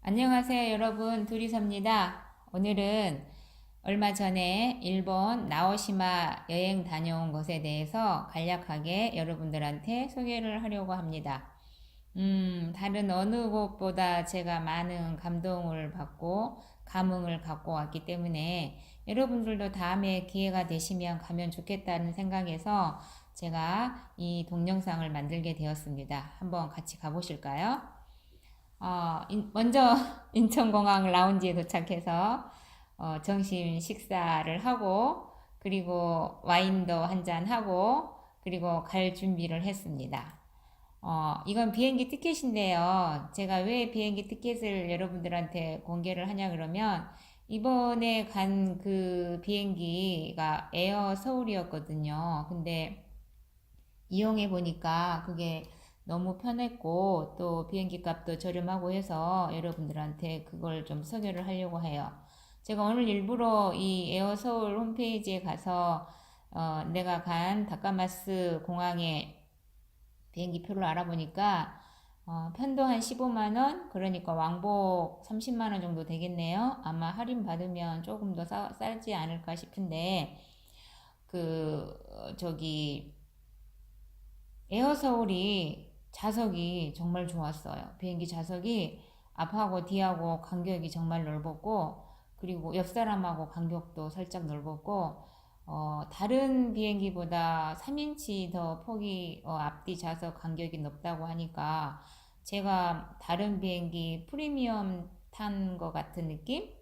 안녕하세요, 여러분. 둘이섭니다. 오늘은 얼마 전에 일본 나오시마 여행 다녀온 것에 대해서 간략하게 여러분들한테 소개를 하려고 합니다. 다른 어느 곳보다 제가 많은 감동을 받고 감흥을 갖고 왔기 때문에 여러분들도 다음에 기회가 되시면 가면 좋겠다는 생각에서 제가 이 동영상을 만들게 되었습니다. 한번 같이 가보실까요? 먼저 인천공항 라운지에 도착해서 점심 식사를 하고 그리고 와인도 한잔 하고 그리고 갈 준비를 했습니다. 이건 비행기 티켓인데요. 제가 왜 비행기 티켓을 여러분들한테 공개를 하냐 그러면 이번에 간 그 비행기가 에어 서울이었거든요. 근데 이용해 보니까 그게 너무 편했고 또 비행기 값도 저렴하고 해서 여러분들한테 그걸 좀 소개를 하려고 해요. 제가 오늘 일부러 이 에어서울 홈페이지에 가서 내가 간 다카마스 공항에 비행기 표를 알아보니까 편도 한 15만 원, 그러니까 왕복 30만 원 정도 되겠네요. 아마 할인 받으면 조금 더 싸지 않을까 싶은데 저기 에어서울이 좌석이 정말 좋았어요. 비행기 좌석이 앞하고 뒤하고 간격이 정말 넓었고, 그리고 옆 사람하고 간격도 살짝 넓었고, 다른 비행기보다 3인치 더 폭이, 앞뒤 좌석 간격이 넓다고 하니까, 제가 다른 비행기 프리미엄 탄 것 같은 느낌?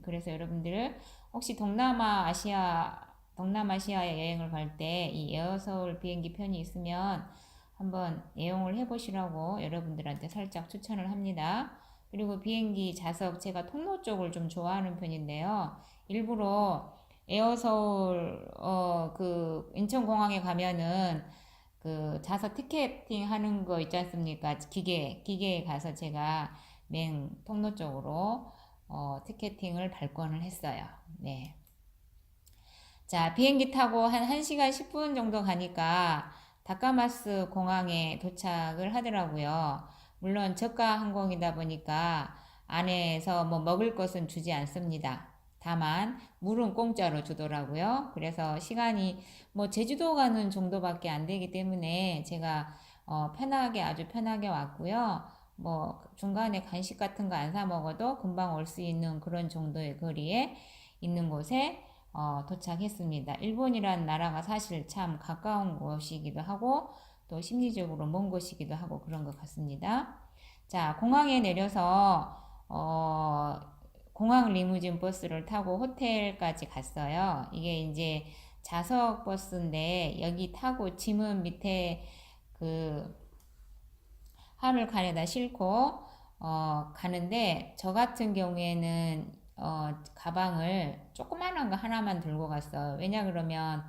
그래서 여러분들 혹시 동남아시아에 여행을 갈 때 이 에어서울 비행기 편이 있으면 한번 이용을 해보시라고 여러분들한테 살짝 추천을 합니다. 그리고 비행기 좌석 제가 통로 쪽을 좀 좋아하는 편인데요. 일부러 에어서울 그 인천공항에 가면은 그 좌석 티켓팅 하는 거 있지 않습니까? 기계에 가서 제가 맨 통로 쪽으로 티켓팅을 발권을 했어요. 네. 자, 비행기 타고 한 1시간 10분 정도 가니까 다카마스 공항에 도착을 하더라고요. 물론 저가 항공이다 보니까 안에서 뭐 먹을 것은 주지 않습니다. 다만 물은 공짜로 주더라고요. 그래서 시간이 뭐 제주도 가는 정도밖에 안 되기 때문에 제가 아주 편하게 왔고요. 뭐 중간에 간식 같은 거 안 사 먹어도 금방 올 수 있는 그런 정도의 거리에 있는 곳에 도착했습니다. 일본이란 나라가 사실 참 가까운 곳이기도 하고 또 심리적으로 먼 곳이기도 하고 그런 것 같습니다. 자, 공항에 내려서 공항 리무진 버스를 타고 호텔까지 갔어요. 이게 이제 좌석 버스인데 여기 타고 짐은 밑에 그 하물칸에다 싣고 가는데 저 같은 경우에는 가방을 조그만한 거 하나만 들고 갔어요. 왜냐 그러면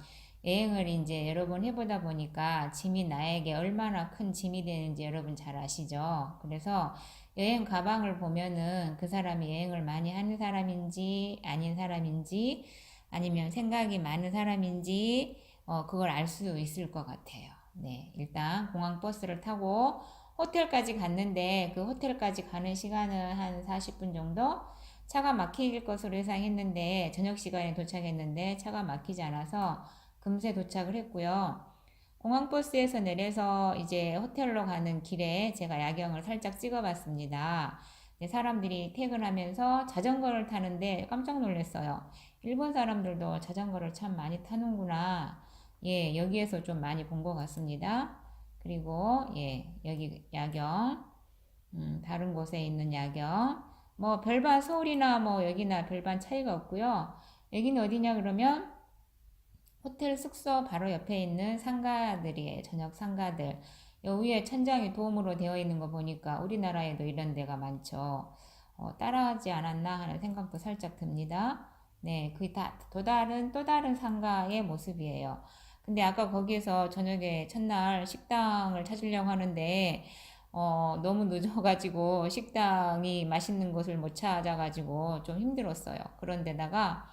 여행을 이제 여러 번 해보다 보니까 짐이 나에게 얼마나 큰 짐이 되는지 여러분 잘 아시죠? 그래서 여행 가방을 보면은 그 사람이 여행을 많이 하는 사람인지 아닌 사람인지 아니면 생각이 많은 사람인지 그걸 알 수 있을 것 같아요. 네, 일단 공항 버스를 타고 호텔까지 갔는데 그 호텔까지 가는 시간은 한 40분 정도? 차가 막힐 것으로 예상했는데 저녁 시간에 도착했는데 차가 막히지 않아서 금세 도착을 했고요. 공항버스에서 내려서 이제 호텔로 가는 길에 제가 야경을 살짝 찍어봤습니다. 사람들이 퇴근하면서 자전거를 타는데 깜짝 놀랐어요. 일본 사람들도 자전거를 참 많이 타는구나. 예, 여기에서 좀 많이 본 것 같습니다. 그리고 예, 여기 야경, 다른 곳에 있는 야경, 뭐 별반 서울이나 뭐 여기나 별반 차이가 없고요. 여기는 어디냐 그러면 호텔 숙소 바로 옆에 있는 상가들이에요. 저녁 상가들. 요 위에 천장이 도움으로 되어 있는 거 보니까 우리나라에도 이런 데가 많죠. 따라하지 않았나 하는 생각도 살짝 듭니다. 네, 그게 또 다른 상가의 모습이에요. 근데 아까 거기에서 저녁에 첫날 식당을 찾으려고 하는데, 너무 늦어가지고 식당이 맛있는 곳을 못 찾아가지고 좀 힘들었어요. 그런데다가,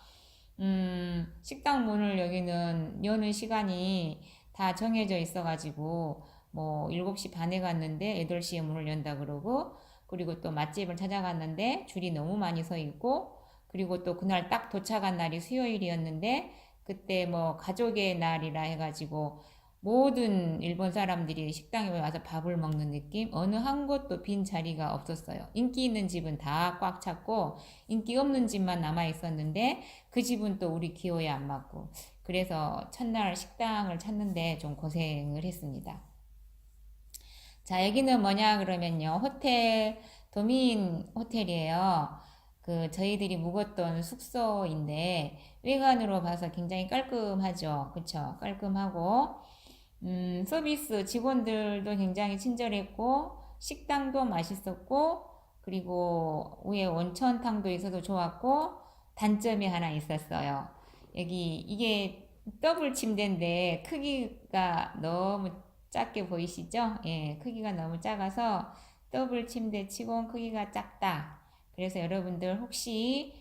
식당 문을 여기는 여는 시간이 다 정해져 있어가지고, 뭐, 7시 반에 갔는데 8시에 문을 연다 그러고, 그리고 또 맛집을 찾아갔는데 줄이 너무 많이 서 있고, 그리고 또 그날 딱 도착한 날이 수요일이었는데 그때 뭐 가족의 날이라 해가지고 모든 일본 사람들이 식당에 와서 밥을 먹는 느낌? 어느 한 곳도 빈 자리가 없었어요. 인기 있는 집은 다 꽉 찼고 인기 없는 집만 남아 있었는데 그 집은 또 우리 기호에 안 맞고, 그래서 첫날 식당을 찾는데 좀 고생을 했습니다. 자, 여기는 뭐냐 그러면요. 호텔, 도민 호텔이에요. 그 저희들이 묵었던 숙소인데 외관으로 봐서 굉장히 깔끔하죠. 그쵸? 깔끔하고 서비스 직원들도 굉장히 친절했고 식당도 맛있었고, 그리고 위에 온천탕도 있어서 좋았고, 단점이 하나 있었어요. 여기 이게 더블 침대인데 크기가 너무 작게 보이시죠? 예, 크기가 너무 작아서 더블 침대 치곤 크기가 작다. 그래서 여러분들 혹시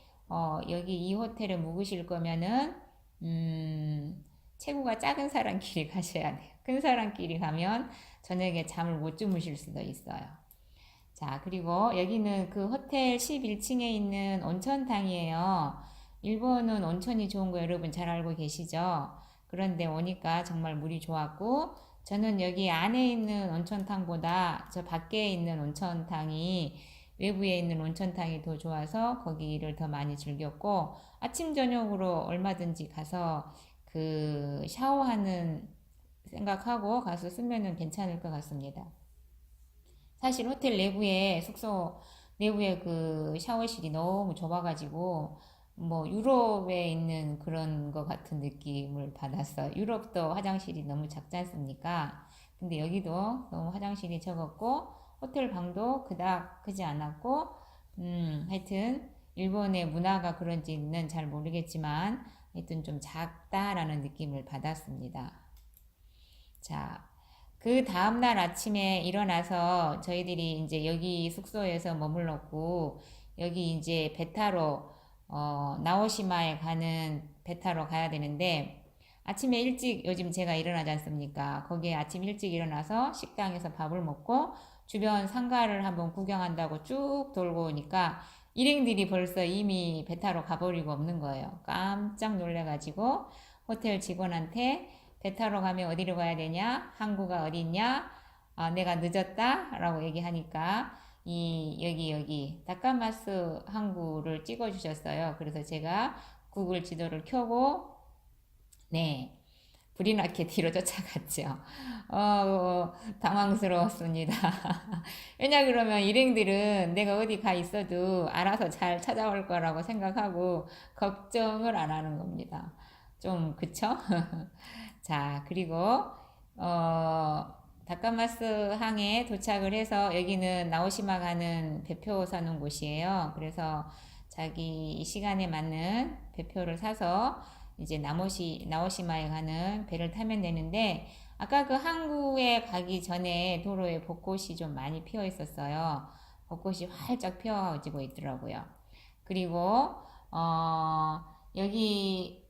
여기 이 호텔에 묵으실 거면은 체구가 작은 사람끼리 가셔야 돼요. 큰 사람끼리 가면 저녁에 잠을 못 주무실 수도 있어요. 자, 그리고 여기는 그 호텔 11층에 있는 온천탕이에요. 일본은 온천이 좋은 거 여러분 잘 알고 계시죠? 그런데 오니까 정말 물이 좋았고, 저는 여기 안에 있는 온천탕보다 저 밖에 있는 온천탕이, 외부에 있는 온천탕이 더 좋아서 거기를 더 많이 즐겼고, 아침 저녁으로 얼마든지 가서 그 샤워하는 생각하고 가서 쓰면은 괜찮을 것 같습니다. 사실 호텔 내부에, 숙소 내부에 그 샤워실이 너무 좁아가지고 뭐 유럽에 있는 그런 것 같은 느낌을 받았어요. 유럽도 화장실이 너무 작지 않습니까? 근데 여기도 너무 화장실이 적었고 호텔 방도 그닥 크지 않았고, 하여튼 일본의 문화가 그런지는 잘 모르겠지만 하여튼 좀 작다라는 느낌을 받았습니다. 자, 그 다음날 아침에 일어나서 저희들이 이제 여기 숙소에서 머물렀고, 여기 이제 배 타러, 나오시마에 가는 배 타러 가야 되는데, 아침에 일찍 요즘 제가 일어나지 않습니까? 거기에 아침 일찍 일어나서 식당에서 밥을 먹고, 주변 상가를 한번 구경한다고 쭉 돌고 오니까, 일행들이 벌써 이미 배 타러 가버리고 없는 거예요. 깜짝 놀래가지고, 호텔 직원한테 배 타러 가면 어디로 가야 되냐? 항구가 어디 있냐? 아, 내가 늦었다? 라고 얘기하니까 여기 다카마스 항구를 찍어 주셨어요. 그래서 제가 구글 지도를 켜고 네, 불이 나게 뒤로 쫓아갔죠. 당황스러웠습니다. 왜냐 그러면 일행들은 내가 어디 가 있어도 알아서 잘 찾아올 거라고 생각하고 걱정을 안 하는 겁니다. 좀 그쵸? 자, 그리고 다카마스 항에 도착을 해서, 여기는 나오시마 가는 배표 사는 곳이에요. 그래서 자기 시간에 맞는 배표를 사서 이제 나오시마에 가는 배를 타면 되는데, 아까 그 항구에 가기 전에 도로에 벚꽃이 좀 많이 피어 있었어요. 벚꽃이 활짝 피어지고 있더라고요. 그리고 여기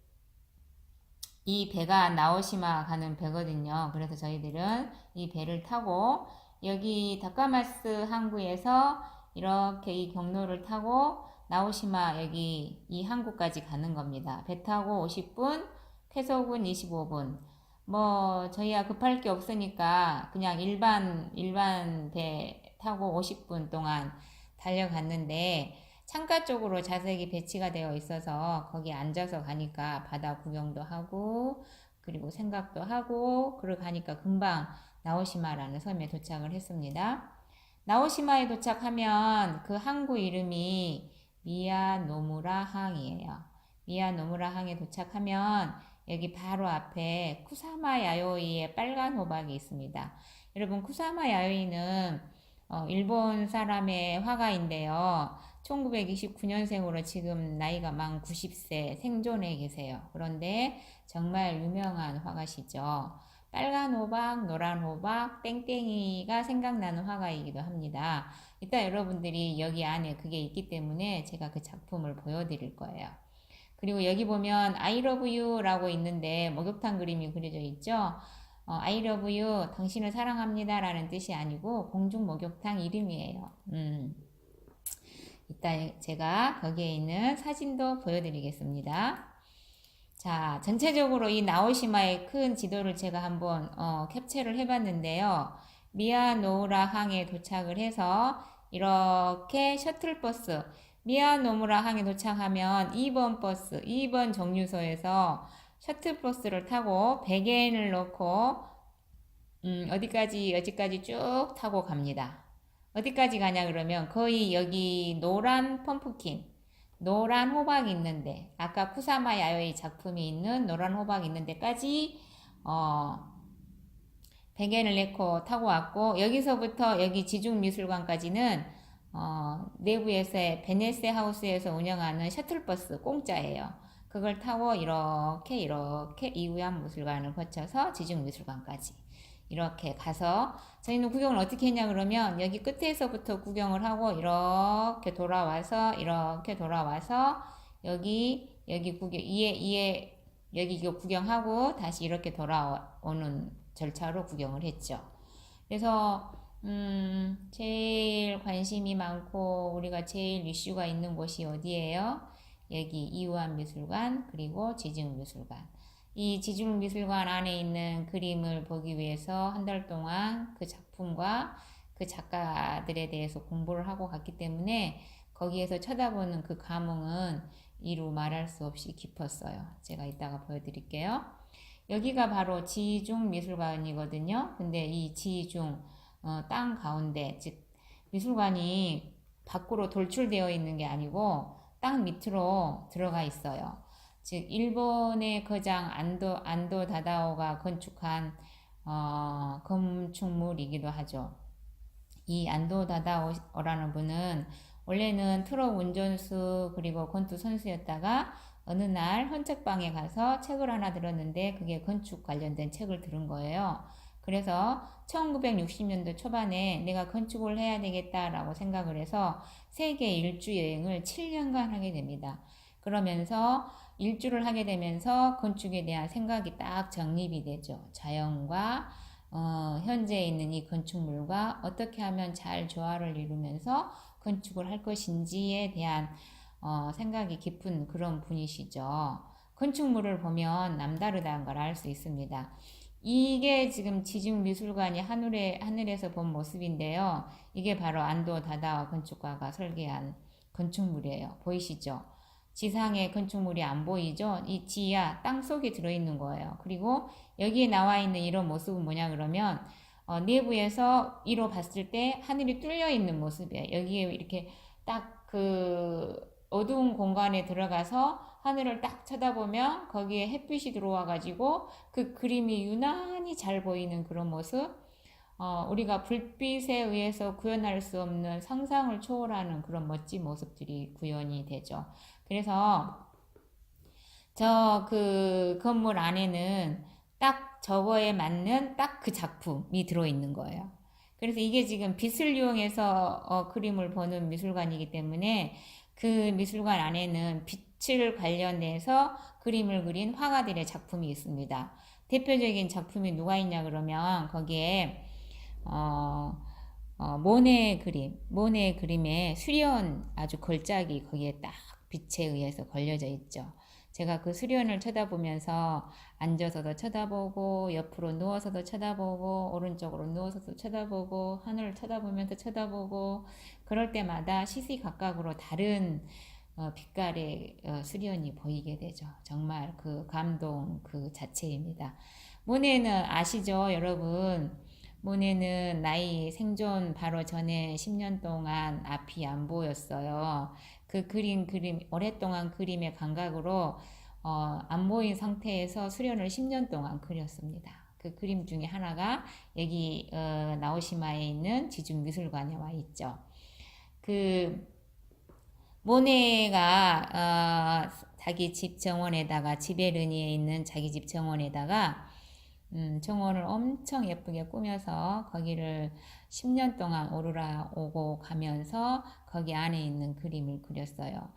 이 배가 나오시마 가는 배거든요. 그래서 저희들은 이 배를 타고 여기 다카마스 항구에서 이렇게 이 경로를 타고 나오시마 여기 이 항구까지 가는 겁니다. 배 타고 50분, 퇴석은 25분. 뭐 저희가 급할 게 없으니까 그냥 일반 배 타고 50분 동안 달려갔는데, 창가 쪽으로 좌석이 배치가 되어 있어서 거기 앉아서 가니까 바다 구경도 하고 그리고 생각도 하고, 그러고 가니까 금방 나오시마라는 섬에 도착을 했습니다. 나오시마에 도착하면 그 항구 이름이 미야노무라 항이에요. 미야노무라 항에 도착하면 여기 바로 앞에 쿠사마 야요이의 빨간 호박이 있습니다. 여러분, 쿠사마 야요이는 일본 사람의 화가인데요. 1929년생으로 지금 나이가 만 90세 생존해 계세요. 그런데 정말 유명한 화가시죠. 빨간 호박, 노란 호박, 땡땡이가 생각나는 화가이기도 합니다. 이따 여러분들이 여기 안에 그게 있기 때문에 제가 그 작품을 보여드릴 거예요. 그리고 여기 보면 I love you 라고 있는데 목욕탕 그림이 그려져 있죠. I love you, 당신을 사랑합니다 라는 뜻이 아니고 공중 목욕탕 이름이에요. 이따 제가 거기에 있는 사진도 보여드리겠습니다. 자, 전체적으로 이 나오시마의 큰 지도를 제가 한번 캡처를 해봤는데요. 미야노우라 항에 도착을 해서 이렇게 셔틀버스 미야노무라 항에 도착하면 2번 버스, 2번 정류소에서 셔틀버스를 타고 베겐을 넣고 어디까지 쭉 타고 갑니다. 어디까지 가냐 그러면 거의 여기 노란 펌프킨, 노란 호박 있는데 아까 쿠사마 야요이 작품이 있는 노란 호박 있는 데까지 베겐을 넣고 타고 왔고 여기서부터 여기 지중미술관까지는 내부에서의 베네세 하우스에서 운영하는 셔틀버스 공짜예요. 그걸 타고 이렇게 이우암 미술관을 거쳐서 지중미술관까지 이렇게 가서 저희는 구경을 어떻게 했냐 그러면 여기 끝에서부터 구경을 하고 이렇게 돌아와서 여기 구경 여기 이거 구경하고 다시 이렇게 돌아오는 절차로 구경을 했죠. 그래서 제일 관심이 많고 우리가 제일 이슈가 있는 곳이 어디예요? 여기 이우암 미술관 그리고 지중미술관. 이 지중미술관 안에 있는 그림을 보기 위해서 한 달 동안 그 작품과 그 작가들에 대해서 공부를 하고 갔기 때문에 거기에서 쳐다보는 그 감흥은 이루 말할 수 없이 깊었어요. 제가 이따가 보여드릴게요. 여기가 바로 지중미술관이거든요. 근데 이 지중 땅 가운데 즉 미술관이 밖으로 돌출되어 있는 게 아니고 땅 밑으로 들어가 있어요. 즉 일본의 거장 안도 다다오가 건축한 건축물이기도 하죠. 이 안도 다다오라는 분은 원래는 트럭 운전수 그리고 권투 선수였다가 어느 날 헌책방에 가서 책을 하나 들었는데 그게 건축 관련된 책을 들은 거예요. 그래서 1960년도 초반에 내가 건축을 해야 되겠다라고 생각을 해서 세계 일주 여행을 7년간 하게 됩니다. 그러면서 일주를 하게 되면서 건축에 대한 생각이 딱 정립이 되죠. 자연과 현재 있는 이 건축물과 어떻게 하면 잘 조화를 이루면서 건축을 할 것인지에 대한 생각이 깊은 그런 분이시죠. 건축물을 보면 남다르다는 걸 알 수 있습니다. 이게 지금 지중미술관이 하늘에서 본 모습인데요. 이게 바로 안도 다다와 건축가가 설계한 건축물이에요. 보이시죠? 지상의 건축물이 안 보이죠? 이 지하, 땅속에 들어있는 거예요. 그리고 여기에 나와 있는 이런 모습은 뭐냐 그러면 내부에서 이로 봤을 때 하늘이 뚫려 있는 모습이에요. 여기에 이렇게 딱 그 어두운 공간에 들어가서 하늘을 딱 쳐다보면 거기에 햇빛이 들어와 가지고 그 그림이 유난히 잘 보이는 그런 모습. 우리가 불빛에 의해서 구현할 수 없는 상상을 초월하는 그런 멋진 모습들이 구현이 되죠. 그래서 저 그 건물 안에는 딱 저거에 맞는 딱 그 작품이 들어있는 거예요. 그래서 이게 지금 빛을 이용해서 그림을 보는 미술관이기 때문에 그 미술관 안에는 빛을 관련해서 그림을 그린 화가들의 작품이 있습니다. 대표적인 작품이 누가 있냐 그러면 거기에 모네 그림의 수련 아주 걸작이 거기에 딱 빛에 의해서 걸려져 있죠. 제가 그 수련을 쳐다보면서 앉아서도 쳐다보고 옆으로 누워서도 쳐다보고 오른쪽으로 누워서도 쳐다보고 하늘을 쳐다보면서 쳐다보고 그럴 때마다 시시각각으로 다른 빛깔의 수련이 보이게 되죠. 정말 그 감동 그 자체입니다. 모네는 아시죠, 여러분? 모네는 나이 생존 바로 전에 10년 동안 앞이 안 보였어요. 그 그림 오랫동안 그림의 감각으로 안 보인 상태에서 수련을 10년 동안 그렸습니다. 그 그림 중에 하나가 여기 나오시마에 있는 지중미술관에 와 있죠. 그 모네가 자기 집 정원에다가 지베르니에 있는 자기 집 정원에다가 정원을 엄청 예쁘게 꾸며서 거기를 10년 동안 오르라 오고 가면서 거기 안에 있는 그림을 그렸어요.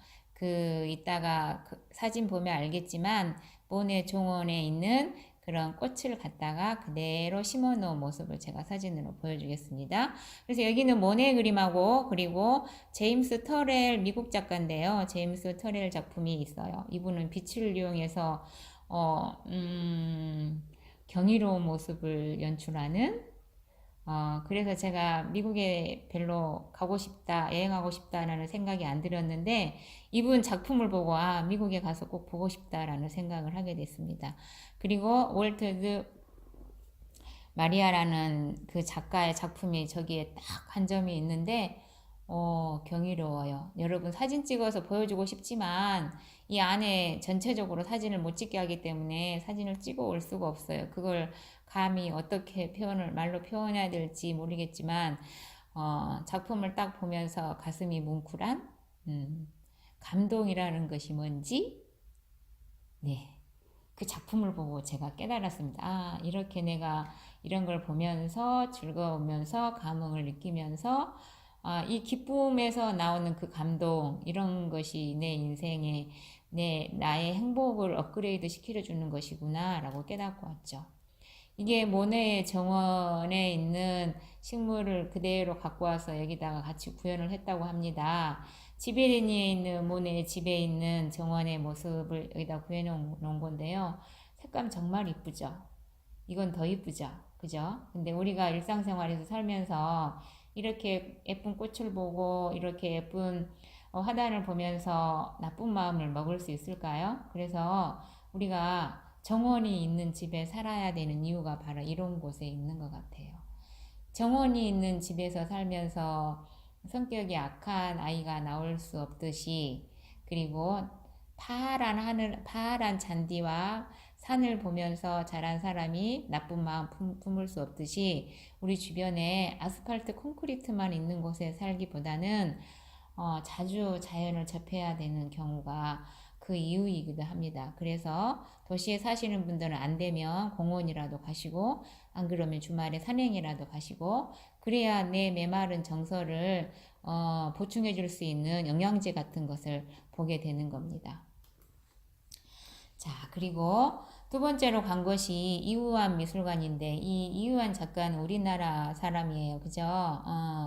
이따가 그 사진 보면 알겠지만 모네 정원에 있는 그런 꽃을 갖다가 그대로 심어 놓은 모습을 제가 사진으로 보여주겠습니다. 그래서 여기는 모네 그림하고 그리고 제임스 터렐 미국 작가인데요. 제임스 터렐 작품이 있어요. 이분은 빛을 이용해서 경이로운 모습을 연출하는 그래서 제가 미국에 별로 가고 싶다, 여행하고 싶다라는 생각이 안 들었는데, 이분 작품을 보고, 미국에 가서 꼭 보고 싶다라는 생각을 하게 됐습니다. 그리고 월트드 마리아라는 그 작가의 작품이 저기에 딱 한 점이 있는데, 경이로워요. 여러분 사진 찍어서 보여주고 싶지만, 이 안에 전체적으로 사진을 못 찍게 하기 때문에 사진을 찍어 올 수가 없어요. 그걸 감히 어떻게 말로 표현해야 될지 모르겠지만, 작품을 딱 보면서 가슴이 뭉클한, 감동이라는 것이 뭔지, 네. 그 작품을 보고 제가 깨달았습니다. 이렇게 내가 이런 걸 보면서 즐거우면서 감흥을 느끼면서 이 기쁨에서 나오는 그 감동, 이런 것이 내 인생에 나의 행복을 업그레이드 시켜주는 것이구나 라고 깨닫고 왔죠. 이게 모네의 정원에 있는 식물을 그대로 갖고 와서 여기다가 같이 구현을 했다고 합니다. 지베리니에 있는 모네의 집에 있는 정원의 모습을 여기다 구해 놓은 건데요. 색감 정말 이쁘죠? 이건 더 이쁘죠? 그죠? 근데 우리가 일상생활에서 살면서 이렇게 예쁜 꽃을 보고 이렇게 예쁜 화단을 보면서 나쁜 마음을 먹을 수 있을까요? 그래서 우리가 정원이 있는 집에 살아야 되는 이유가 바로 이런 곳에 있는 것 같아요. 정원이 있는 집에서 살면서 성격이 악한 아이가 나올 수 없듯이, 그리고 파란 하늘, 파란 잔디와 산을 보면서 자란 사람이 나쁜 마음 품을 수 없듯이, 우리 주변에 아스팔트 콘크리트만 있는 곳에 살기보다는 자주 자연을 접해야 되는 경우가 그 이유이기도 합니다. 그래서 도시에 사시는 분들은 안 되면 공원이라도 가시고, 안 그러면 주말에 산행이라도 가시고, 그래야 내 메마른 정서를 보충해 줄 수 있는 영양제 같은 것을 보게 되는 겁니다. 자, 그리고 두 번째로 간 것이 이우환 미술관인데, 이 이우환 작가는 우리나라 사람이에요. 그죠?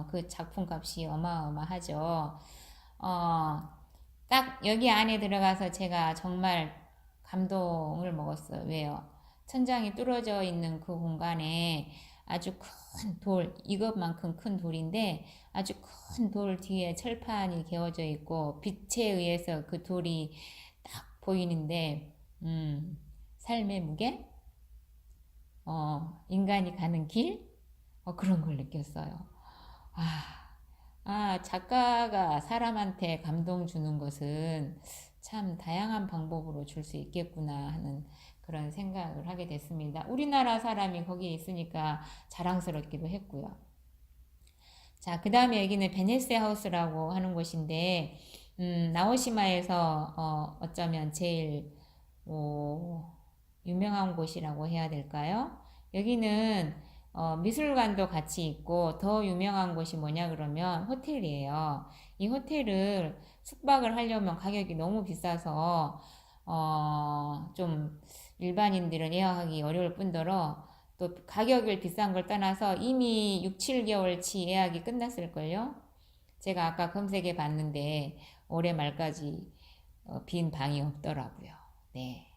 그 작품 값이 어마어마하죠. 딱 여기 안에 들어가서 제가 정말 감동을 먹었어요. 왜요? 천장이 뚫어져 있는 그 공간에 아주 큰 돌, 이것만큼 큰 돌인데 아주 큰 돌 뒤에 철판이 개어져 있고 빛에 의해서 그 돌이 딱 보이는데, 삶의 무게? 인간이 가는 길? 그런 걸 느꼈어요. 작가가 사람한테 감동 주는 것은 참 다양한 방법으로 줄 수 있겠구나 하는 그런 생각을 하게 됐습니다. 우리나라 사람이 거기에 있으니까 자랑스럽기도 했고요. 자, 그 다음에 여기는 베네스 하우스라고 하는 곳인데, 나오시마에서 어쩌면 제일 유명한 곳이라고 해야 될까요? 여기는 미술관도 같이 있고 더 유명한 곳이 뭐냐 그러면 호텔이에요. 이 호텔을 숙박을 하려면 가격이 너무 비싸서 좀 일반인들은 예약하기 어려울 뿐더러, 또 가격을 비싼 걸 떠나서 이미 6, 7개월치 예약이 끝났을걸요? 제가 아까 검색해 봤는데 올해 말까지 빈 방이 없더라고요. 네.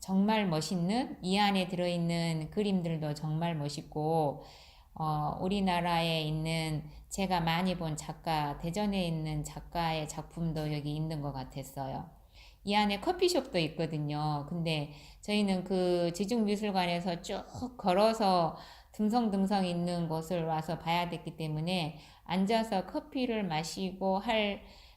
정말 멋있는, 이 안에 들어있는 그림들도 정말 멋있고, 우리나라에 있는 제가 많이 본 작가, 대전에 있는 작가의 작품도 여기 있는 것 같았어요. 이 안에 커피숍도 있거든요. 근데 저희는 그 지중미술관에서 쭉 걸어서 듬성듬성 있는 곳을 와서 봐야 됐기 때문에 앉아서 커피를 마시고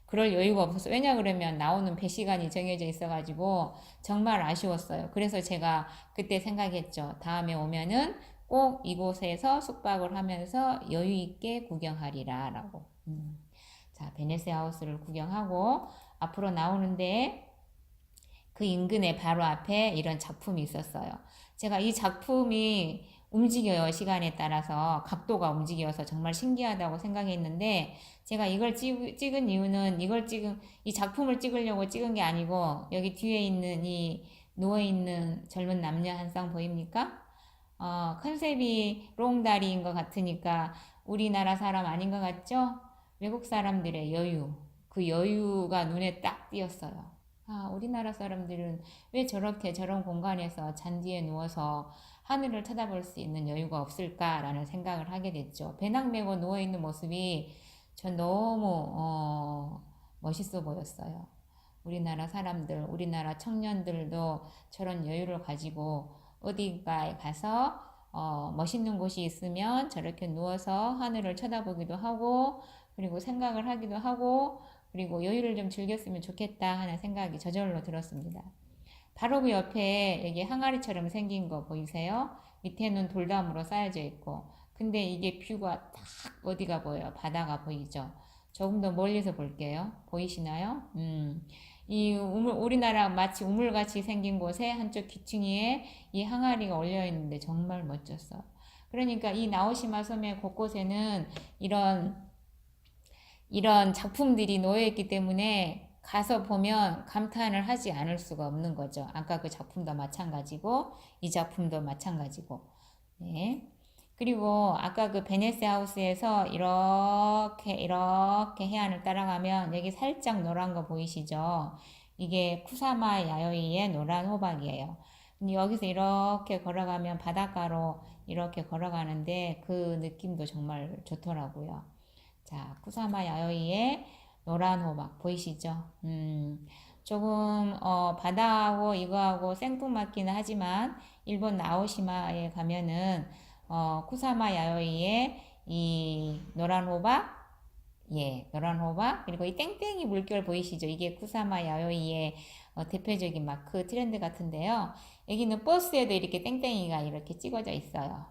그럴 여유가 없었어요. 왜냐 그러면 나오는 배 시간이 정해져 있어가지고 정말 아쉬웠어요. 그래서 제가 그때 생각했죠. 다음에 오면은 꼭 이곳에서 숙박을 하면서 여유 있게 구경하리라 라고. 자, 베네스 하우스를 구경하고 앞으로 나오는데 그 인근에 바로 앞에 이런 작품이 있었어요. 제가 이 작품이 움직여요. 시간에 따라서 각도가 움직여서 정말 신기하다고 생각했는데, 제가 이걸 찍은 이유는 이 작품을 찍으려고 찍은 게 아니고, 여기 뒤에 있는 이 누워있는 젊은 남녀 한 쌍 보입니까? 컨셉이 롱다리인 것 같으니까 우리나라 사람 아닌 것 같죠? 외국 사람들의 여유, 그 여유가 눈에 딱 띄었어요. 우리나라 사람들은 왜 저렇게 저런 공간에서 잔디에 누워서 하늘을 쳐다볼 수 있는 여유가 없을까라는 생각을 하게 됐죠. 배낭 메고 누워있는 모습이 전 너무 멋있어 보였어요. 우리나라 사람들, 우리나라 청년들도 저런 여유를 가지고 어디가에 가서 멋있는 곳이 있으면 저렇게 누워서 하늘을 쳐다보기도 하고 그리고 생각을 하기도 하고 그리고 여유를 좀 즐겼으면 좋겠다 하는 생각이 저절로 들었습니다. 바로 그 옆에 여기 항아리처럼 생긴 거 보이세요? 밑에는 돌담으로 쌓여져 있고 근데 이게 뷰가 딱 어디가 보여요? 바다가 보이죠? 조금 더 멀리서 볼게요. 보이시나요? 우리나라 마치 우물같이 생긴 곳에 한쪽 귀퉁이에 이 항아리가 올려 있는데 정말 멋졌어. 그러니까 이 나오시마 섬의 곳곳에는 이런 작품들이 놓여 있기 때문에 가서 보면 감탄을 하지 않을 수가 없는 거죠. 아까 그 작품도 마찬가지고 이 작품도 마찬가지고. 네. 그리고 아까 그 베네스 하우스에서 이렇게 해안을 따라가면 여기 살짝 노란 거 보이시죠? 이게 쿠사마 야요이의 노란 호박이에요. 근데 여기서 이렇게 걸어가면 바닷가로 이렇게 걸어가는데 그 느낌도 정말 좋더라고요. 자, 쿠사마 야요이의 노란 호박 보이시죠? 조금 바다하고 이거하고 생뚱맞기는 하지만 일본 나오시마에 가면은 쿠사마 야요이의 이 노란 호박, 예, 노란 호박 그리고 이 땡땡이 물결 보이시죠? 이게 쿠사마 야요이의 대표적인 마크 트렌드 같은데요. 여기는 버스에도 이렇게 땡땡이가 이렇게 찍어져 있어요.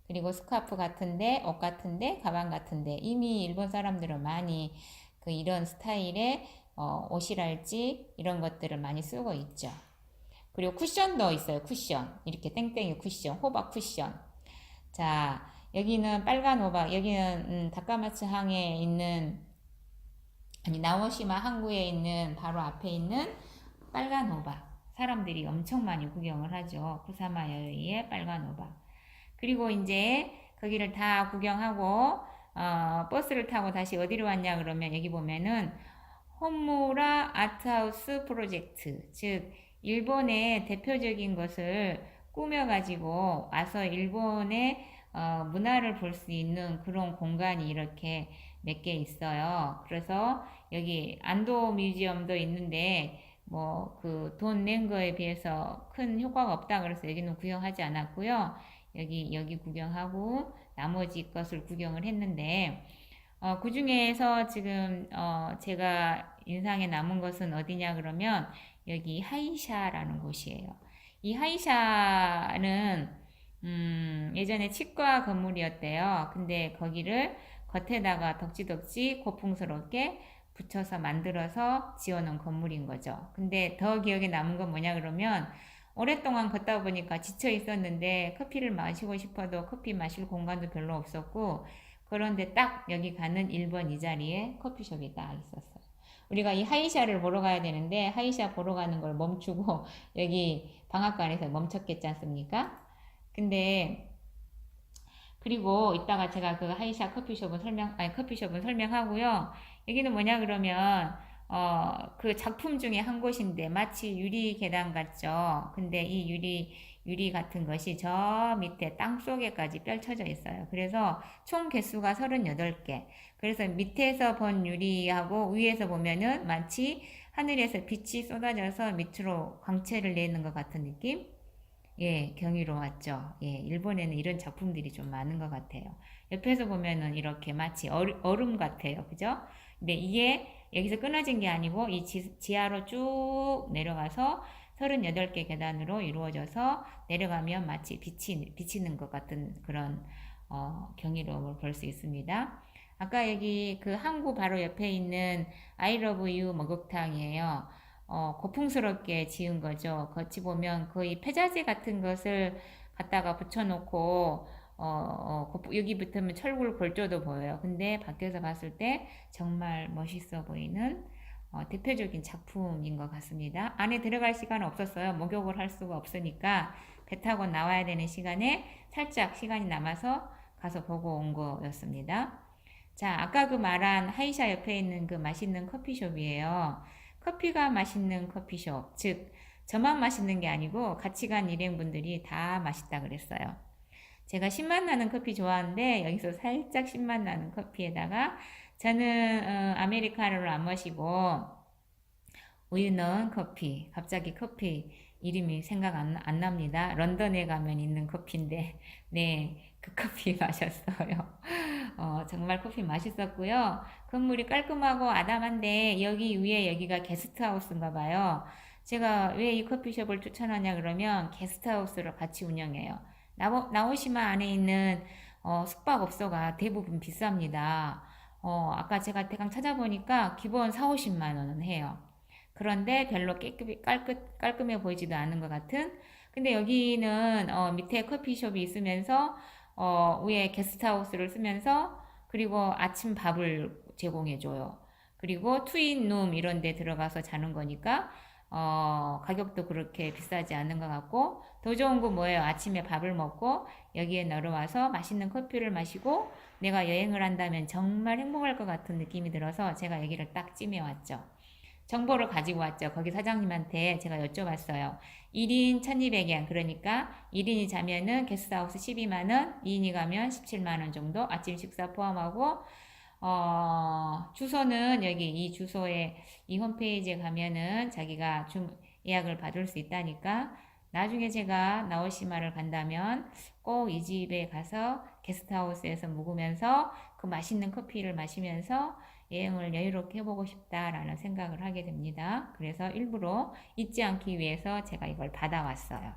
그리고 스카프 같은데, 옷 같은데, 가방 같은데 이미 일본 사람들은 많이 그 이런 스타일의 옷이랄지 이런 것들을 많이 쓰고 있죠. 그리고 쿠션도 있어요. 쿠션. 이렇게 땡땡이 쿠션, 호박 쿠션. 자, 여기는 빨간 호박, 여기는 다카마츠 항에 있는 나오시마 항구에 있는 바로 앞에 있는 빨간 호박. 사람들이 엄청 많이 구경을 하죠. 쿠사마 야요이의 빨간 호박. 그리고 이제 거기를 다 구경하고 버스를 타고 다시 어디로 왔냐 그러면 여기 보면은 홈무라 아트하우스 프로젝트, 즉 일본의 대표적인 것을 꾸며가지고 와서 일본의 문화를 볼 수 있는 그런 공간이 이렇게 몇 개 있어요. 그래서 여기 안도 뮤지엄도 있는데 뭐 그 돈 낸 거에 비해서 큰 효과가 없다 그래서 여기는 구경하지 않았고요. 여기 구경하고 나머지 것을 구경을 했는데 그 중에서 지금 제가 인상에 남은 것은 어디냐 그러면 여기 하이샤라는 곳이에요. 이 하이샤는 예전에 치과 건물이었대요. 근데 거기를 겉에다가 덕지덕지 고풍스럽게 붙여서 만들어서 지어놓은 건물인 거죠. 근데 더 기억에 남은 건 뭐냐 그러면 오랫동안 걷다 보니까 지쳐 있었는데 커피를 마시고 싶어도 커피 마실 공간도 별로 없었고 그런데 딱 여기 가는 1번 이 자리에 커피숍이 딱 있었어요. 우리가 이 하이샤를 보러 가야 되는데 하이샤 보러 가는 걸 멈추고 여기 방앗간에서 멈췄겠지 않습니까? 근데 그리고 이따가 제가 그 하이샤 커피숍은 설명하고요. 여기는 뭐냐 그러면 그 작품 중에 한 곳인데 마치 유리 계단 같죠. 근데 이 유리 같은 것이 저 밑에 땅 속에까지 펼쳐져 있어요. 그래서 총 개수가 38개. 그래서 밑에서 본 유리하고 위에서 보면은 마치 하늘에서 빛이 쏟아져서 밑으로 광채를 내는 것 같은 느낌? 예, 경이로웠죠. 예, 일본에는 이런 작품들이 좀 많은 것 같아요. 옆에서 보면은 이렇게 마치 얼음 같아요. 그죠? 근데 이게 여기서 끊어진 게 아니고 이 지하로 쭉 내려가서 38개 계단으로 이루어져서 내려가면 마치 비치는 것 같은 그런 경이로움을 볼 수 있습니다. 아까 여기 그 항구 바로 옆에 있는 I love you 목욕탕이에요. 고풍스럽게 지은 거죠. 거치 보면 거의 폐자재 같은 것을 갖다가 붙여놓고 여기 붙으면 철골 골조도 보여요. 근데 밖에서 봤을 때 정말 멋있어 보이는 대표적인 작품인 것 같습니다. 안에 들어갈 시간은 없었어요. 목욕을 할 수가 없으니까 배 타고 나와야 되는 시간에 살짝 시간이 남아서 가서 보고 온 거였습니다. 자, 아까 그 말한 하이샤 옆에 있는 그 맛있는 커피숍이에요. 커피가 맛있는 커피숍. 즉, 저만 맛있는 게 아니고 같이 간 일행분들이 다 맛있다 그랬어요. 제가 신맛 나는 커피 좋아하는데 여기서 살짝 신맛 나는 커피에다가 저는 아메리카노를 안 마시고 우유 넣은 커피. 갑자기 커피 이름이 생각 안 납니다. 런던에 가면 있는 커피인데 네, 그 커피 마셨어요. 정말 커피 맛있었고요. 건물이 깔끔하고 아담한데 여기 위에 여기가 게스트하우스인가 봐요. 제가 왜 이 커피숍을 추천하냐 그러면 게스트하우스를 같이 운영해요. 나오시마 안에 있는 숙박업소가 대부분 비쌉니다. 아까 제가 대강 찾아보니까 기본 4, 50만 원은 해요. 그런데 별로 깔끔해 보이지도 않은 것 같은. 근데 여기는 밑에 커피숍이 있으면서 위에 게스트하우스를 쓰면서 그리고 아침 밥을 제공해줘요. 그리고 트윈룸 이런 데 들어가서 자는 거니까 가격도 그렇게 비싸지 않은 것 같고 더 좋은 거 뭐예요? 아침에 밥을 먹고 여기에 내려와서 맛있는 커피를 마시고 내가 여행을 한다면 정말 행복할 것 같은 느낌이 들어서 제가 여기를 딱 찜해왔죠. 정보를 가지고 왔죠. 거기 사장님한테 제가 여쭤봤어요. 1인 1200엔 그러니까 1인이 자면은 게스트하우스 12만원, 2인이 가면 17만원 정도 아침 식사 포함하고 주소는 여기 이 주소에 이 홈페이지에 가면은 자기가 예약을 받을 수 있다니까 나중에 제가 나오시마를 간다면 꼭 이 집에 가서 게스트하우스에서 묵으면서 그 맛있는 커피를 마시면서 여행을 여유롭게 해보고 싶다라는 생각을 하게 됩니다. 그래서 일부러 잊지 않기 위해서 제가 이걸 받아왔어요.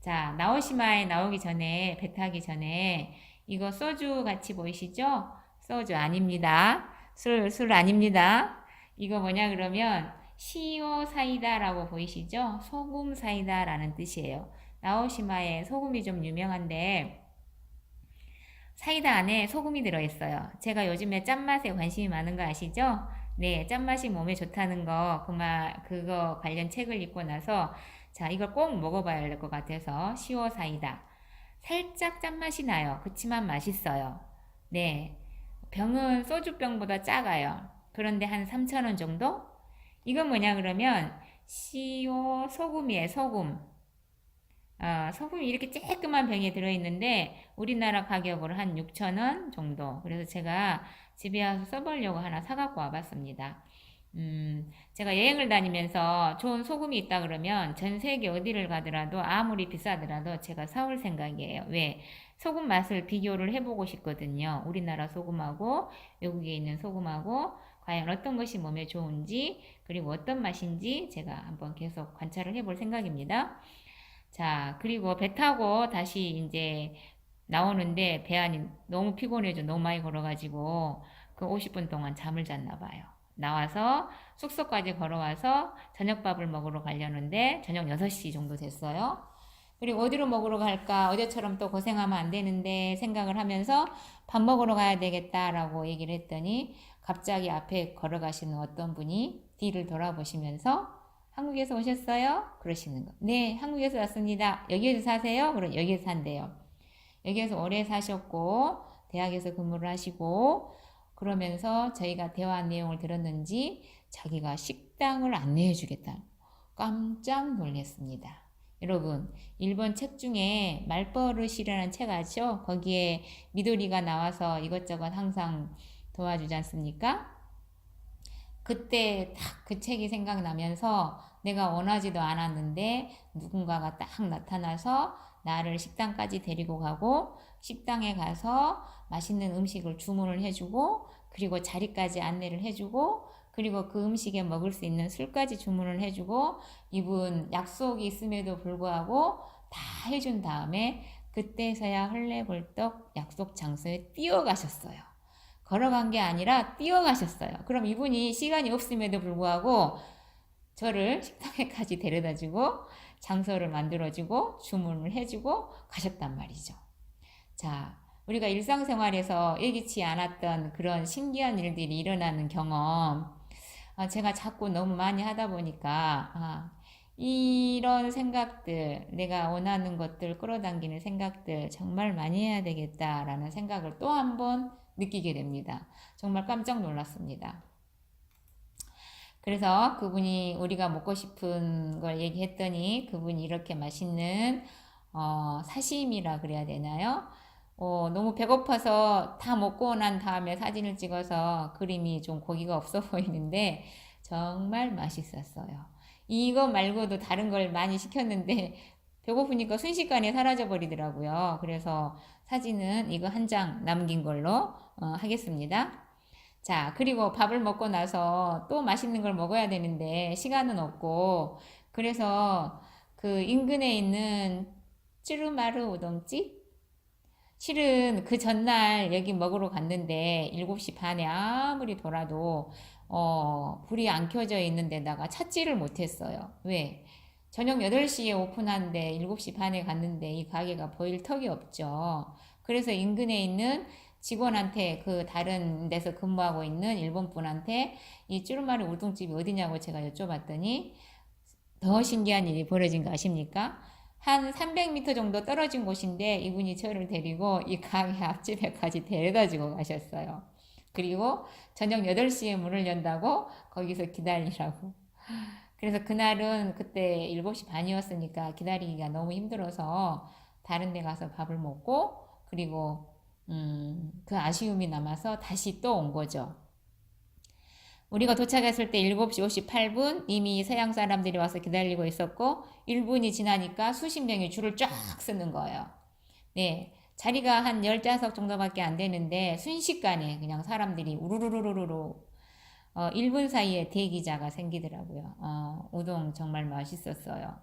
자, 나오시마에 나오기 전에, 배 타기 전에 이거 소주 같이 보이시죠? 소주 아닙니다. 술 아닙니다. 이거 뭐냐 그러면 시오 사이다라고 보이시죠? 소금 사이다라는 뜻이에요. 나오시마에 소금이 좀 유명한데 사이다 안에 소금이 들어있어요. 제가 요즘에 짠맛에 관심이 많은 거 아시죠? 네, 짠맛이 몸에 좋다는 거, 그거 관련 책을 읽고 나서, 자, 이걸 꼭 먹어봐야 될 것 같아서, 시오 사이다. 살짝 짠맛이 나요. 그치만 맛있어요. 네. 병은 소주병보다 작아요. 그런데 한 3,000원 정도? 이건 뭐냐 그러면, 시오 소금이에요, 소금. 소금이 이렇게 쬐끄만 병에 들어있는데 우리나라 가격으로 한 6,000원 정도. 그래서 제가 집에 와서 써보려고 하나 사갖고 와봤습니다. 제가 여행을 다니면서 좋은 소금이 있다 그러면 전 세계 어디를 가더라도 아무리 비싸더라도 제가 사올 생각이에요. 왜? 소금 맛을 비교를 해보고 싶거든요. 우리나라 소금하고 외국에 있는 소금하고 과연 어떤 것이 몸에 좋은지 그리고 어떤 맛인지 제가 한번 계속 관찰을 해볼 생각입니다. 자, 그리고 배 타고 다시 이제 나오는데 배 안이 너무 피곤해져. 너무 많이 걸어가지고 그 50분 동안 잠을 잤나 봐요. 나와서 숙소까지 걸어와서 저녁밥을 먹으러 가려는데 저녁 6시 정도 됐어요. 그리고 어디로 먹으러 갈까? 어제처럼 또 고생하면 안 되는데 생각을 하면서 밥 먹으러 가야 되겠다라고 얘기를 했더니 갑자기 앞에 걸어가시는 어떤 분이 뒤를 돌아보시면서 한국에서 오셨어요? 그러시는 거. 네, 한국에서 왔습니다. 여기에서 사세요? 그럼 여기에서 산대요. 여기에서 오래 사셨고 대학에서 근무를 하시고 그러면서 저희가 대화한 내용을 들었는지 자기가 식당을 안내해 주겠다. 깜짝 놀랐습니다. 여러분, 일본 책 중에 말버릇이라는 책 아시죠? 거기에 미도리가 나와서 이것저것 항상 도와주지 않습니까? 그때 딱 그 책이 생각나면서 내가 원하지도 않았는데 누군가가 딱 나타나서 나를 식당까지 데리고 가고 식당에 가서 맛있는 음식을 주문을 해주고 그리고 자리까지 안내를 해주고 그리고 그 음식에 먹을 수 있는 술까지 주문을 해주고 이분 약속이 있음에도 불구하고 다 해준 다음에 그때서야 헐레벌떡 약속 장소에 뛰어가셨어요. 걸어간 게 아니라 뛰어가셨어요. 그럼 이분이 시간이 없음에도 불구하고 저를 식당에까지 데려다주고 장소를 만들어주고 주문을 해주고 가셨단 말이죠. 자, 우리가 일상생활에서 예기치 않았던 그런 신기한 일들이 일어나는 경험 제가 자꾸 너무 많이 하다 보니까 이런 생각들, 내가 원하는 것들 끌어당기는 생각들 정말 많이 해야 되겠다라는 생각을 또 한 번 느끼게 됩니다. 정말 깜짝 놀랐습니다. 그래서 그분이 우리가 먹고 싶은 걸 얘기했더니 그분이 이렇게 맛있는 사심이라 그래야 되나요? 너무 배고파서 다 먹고 난 다음에 사진을 찍어서 그림이 좀 고기가 없어 보이는데 정말 맛있었어요. 이거 말고도 다른 걸 많이 시켰는데 배고프니까 순식간에 사라져 버리더라고요. 그래서 사진은 이거 한 장 남긴 걸로 하겠습니다. 자, 그리고 밥을 먹고 나서 또 맛있는 걸 먹어야 되는데 시간은 없고 그래서 그 인근에 있는 찌루마루 우동집? 실은 그 전날 여기 먹으러 갔는데 7시 반에 아무리 돌아도 불이 안 켜져 있는 데다가 찾지를 못했어요. 왜? 저녁 8시에 오픈하는데 7시 반에 갔는데 이 가게가 보일 턱이 없죠. 그래서 인근에 있는 직원한테 그 다른 데서 근무하고 있는 일본 분한테 이 쭈루마리 우동집이 어디냐고 제가 여쭤봤더니 더 신기한 일이 벌어진 거 아십니까? 한 300m 정도 떨어진 곳인데 이분이 저를 데리고 이 가게 앞집에까지 데려다 주고 가셨어요. 그리고 저녁 8시에 문을 연다고 거기서 기다리라고. 그래서 그날은 그때 7시 반이었으니까 기다리기가 너무 힘들어서 다른 데 가서 밥을 먹고 그리고 그 아쉬움이 남아서 다시 또 온 거죠. 우리가 도착했을 때 7시 58분 이미 서양 사람들이 와서 기다리고 있었고 1분이 지나니까 수십 명이 줄을 쫙 서는 거예요. 네. 자리가 한 10좌석 정도밖에 안 되는데 순식간에 그냥 사람들이 우르르르르르 1분 사이에 대기자가 생기더라고요. 우동 정말 맛있었어요.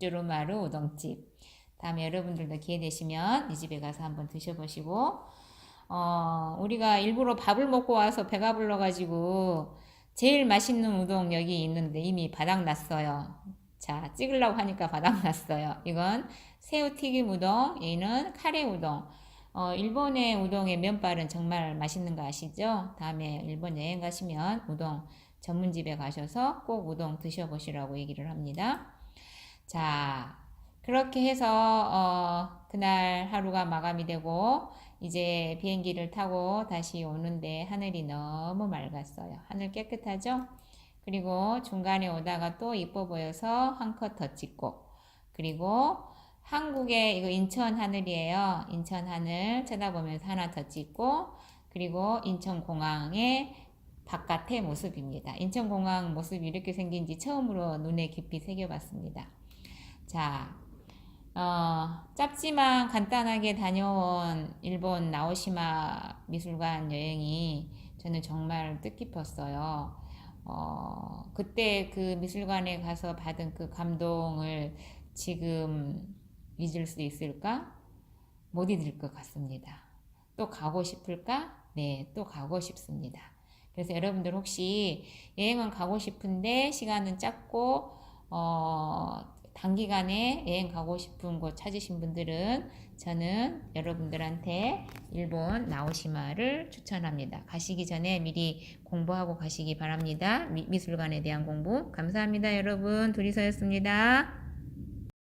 쭈루마루 우동집. 다음에 여러분들도 기회 되시면 이 집에 가서 한번 드셔보시고 우리가 일부러 밥을 먹고 와서 배가 불러가지고 제일 맛있는 우동 여기 있는데 이미 바닥났어요. 자, 찍으려고 하니까 바닥났어요. 이건 새우튀김 우동, 얘는 카레 우동. 일본의 우동의 면발은 정말 맛있는 거 아시죠? 다음에 일본 여행 가시면 우동 전문집에 가셔서 꼭 우동 드셔보시라고 얘기를 합니다. 자, 그렇게 해서 그날 하루가 마감이 되고 이제 비행기를 타고 다시 오는데 하늘이 너무 맑았어요. 하늘 깨끗하죠? 그리고 중간에 오다가 또 이뻐 보여서 한 컷 더 찍고 그리고 한국의 이거 인천 하늘이에요. 인천 하늘 쳐다보면서 하나 더 찍고 그리고 인천공항의 바깥의 모습입니다. 인천공항 모습이 이렇게 생긴지 처음으로 눈에 깊이 새겨봤습니다. 자, 짧지만 간단하게 다녀온 일본 나오시마 미술관 여행이 저는 정말 뜻깊었어요. 그때 그 미술관에 가서 받은 그 감동을 지금 잊을 수 있을까? 못 잊을 것 같습니다. 또 가고 싶을까? 네, 또 가고 싶습니다. 그래서 여러분들 혹시 여행은 가고 싶은데 시간은 짧고 단기간에 여행 가고 싶은 곳 찾으신 분들은 저는 여러분들한테 일본 나오시마를 추천합니다. 가시기 전에 미리 공부하고 가시기 바랍니다. 미술관에 대한 공부. 감사합니다, 여러분. 둘이서였습니다.